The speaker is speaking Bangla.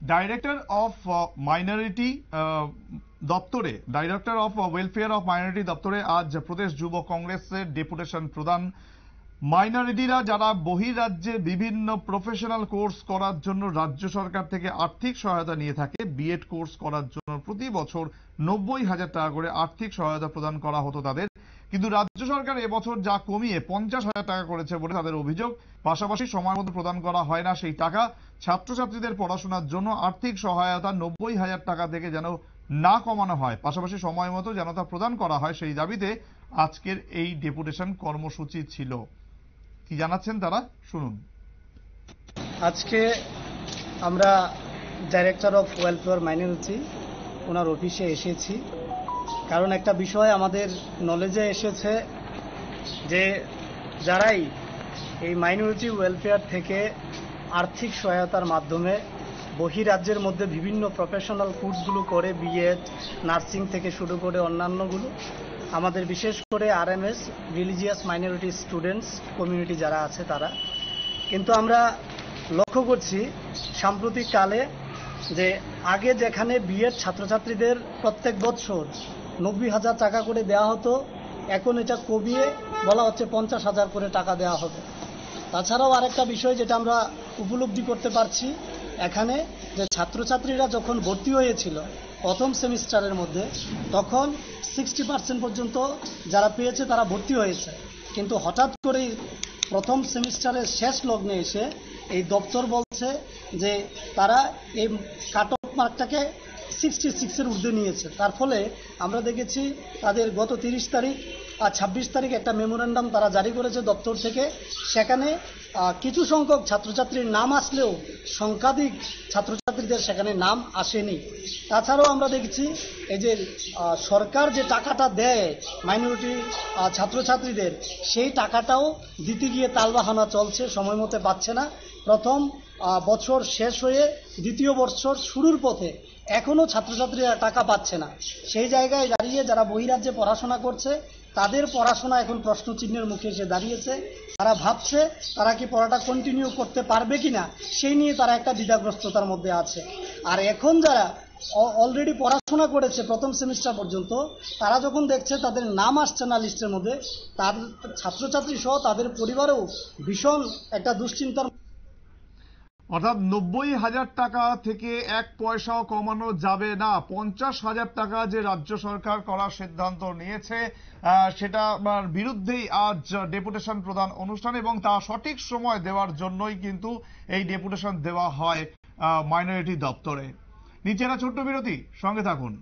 ডাইরেক্টর অফ মাইনরিটি দপ্তরে, director of welfare of minority দপ্তরে আজ প্রদেশ যুব কংগ্রেসের ডেপুটেশন প্রদান। মাইনরিটিরা যারা বহিরাজ্যে বিভিন্ন প্রফেশনাল কোর্স করার জন্য রাজ্য সরকার থেকে আর্থিক সহায়তা নিয়ে থাকে, বিএড কোর্স করার জন্য প্রতি বছর 90,000 টাকা করে আর্থিক সহায়তা প্রদান করা হতো তাদের, কিন্তু রাজ্য সরকার এবছর যা কমিয়ে 50,000 টাকা করেছে বলে তাদের অভিযোগ। পাশাপাশি সময় মতো প্রদান করা হয় না সেই টাকা। ছাত্রছাত্রীদের পড়াশোনার জন্য আর্থিক সহায়তা 90,000 টাকা থেকে যেন না কমানো হয়, পাশাপাশি সময় মতো যেন তা প্রদান করা হয়, সেই দাবিতে আজকের এই ডেপুটেশন কর্মসূচি ছিল। কি জানাচ্ছেন তারা, শুনুন। আজকে আমরা ডাইরেক্টর অফ ওয়েলফেয়ার মাইনরিটি ওনার অফিসে এসেছি, কারণ একটা বিষয় আমাদের নলেজে এসেছে যে যারাই এই মাইনরিটি ওয়েলফেয়ার থেকে আর্থিক সহায়তার মাধ্যমে বহিরাজ্যের মধ্যে বিভিন্ন প্রফেশনাল কোর্সগুলো করে, বিএড, নার্সিং থেকে শুরু করে অন্যান্যগুলো, আমাদের বিশেষ করে RMS religious minority students community যারা আছে তারা, কিন্তু আমরা লক্ষ্য করছি সাম্প্রতিক কালে যে আগে যেখানে বিএড ছাত্রছাত্রীদের প্রত্যেক বছর 90,000 টাকা করে দেওয়া হতো, এখন এটা কমিয়ে বলা হচ্ছে 50,000 করে টাকা দেওয়া হবে। তাছাড়াও আরেকটা বিষয় যেটা আমরা উপলব্ধি করতে পারছি এখানে, যে ছাত্রছাত্রীরা যখন ভর্তি হয়েছিল প্রথম সেমিস্টারের মধ্যে, তখন 60% পর্যন্ত যারা পেয়েছে তারা ভর্তি হয়েছে, কিন্তু হঠাৎ করেই প্রথম সেমিস্টারের শেষ লগ্নে এসে এই দপ্তর বলছে যে তারা এই কাট অফ মার্কটাকে 66-এর ঊর্ধ্বে নিয়েছে। তার ফলে আমরা দেখেছি তাদের গত 30 তারিখ আর 26 তারিখ একটা মেমোরেন্ডাম তারা জারি করেছে দপ্তর থেকে। সেখানে কিছু সংখ্যক ছাত্রছাত্রীর নাম আসলেও সংখ্যাধিক ছাত্রছাত্রীদের সেখানে নাম আসেনি। তাছাড়াও আমরা দেখেছি এই যে সরকার যে টাকাটা দেয় মাইনরিটি ছাত্রছাত্রীদের, সেই টাকাটাও দিতে গিয়ে তালবাহানা চলছে, সময় মতো পাচ্ছে না। প্রথম বছর শেষ হয়ে দ্বিতীয় বছর শুরুর পথে এখনও ছাত্রছাত্রীরা টাকা পাচ্ছে না। সেই জায়গায় দাঁড়িয়ে যারা বহিরাজ্যে পড়াশোনা করছে তাদের পড়াশোনা এখন প্রশ্নচিহ্নের মুখে এসে দাঁড়িয়েছে। তারা ভাবছে তারা কি পড়াটা কন্টিনিউ করতে পারবে কিনা, সেই নিয়ে তারা একটা দ্বিধাগ্রস্ততার মধ্যে আছে। আর এখন যারা অলরেডি পড়াশোনা করেছে প্রথম সেমিস্টার পর্যন্ত, তারা যখন দেখছে তাদের নাম আসছে না লিস্টের মধ্যে, তার ছাত্রছাত্রী সহ তাদের পরিবারেও ভীষণ একটা দুশ্চিন্তার। অর্থাৎ 90,000 টাকা থেকে 1 পয়সাও কমানো যাবে না। 50,000 টাকা যে রাজ্য সরকার করার সিদ্ধান্ত নিয়েছে সেটা বিরুদ্ধেই আজ ডেপুটেশন প্রদান অনুষ্ঠান, এবং তা সঠিক সময় দেওয়ার জন্যই কিন্তু এই ডেপুটেশন দেওয়া হয় মাইনরিটি দপ্তরে। নিচে একটা ছোট্ট বিরতি, সঙ্গে থাকুন।